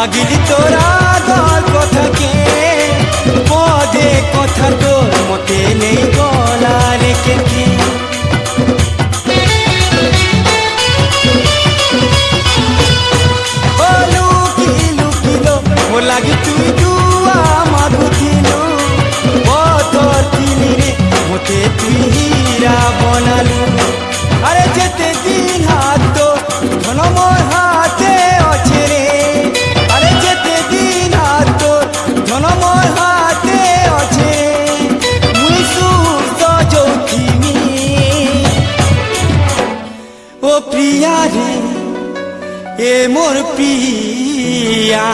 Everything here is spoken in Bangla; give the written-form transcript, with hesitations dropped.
মাগিলি তোরা গল্প থাকে পদে কথা তোর মতে নেই গলা রেখে লুকিলো ও লাগি তুই দুয়া মাগুথিলু পথর কিনি রে মতে তুই হীরা বনালু আরে যেতে দিন হাত ধন মোর হাতে আছে রে আরে যেতে দিন হাত ধন মোর হাতে আছে মুই সুস্থ যৌথিমি ও প্রিয়া রে এ মোর প্রিয়া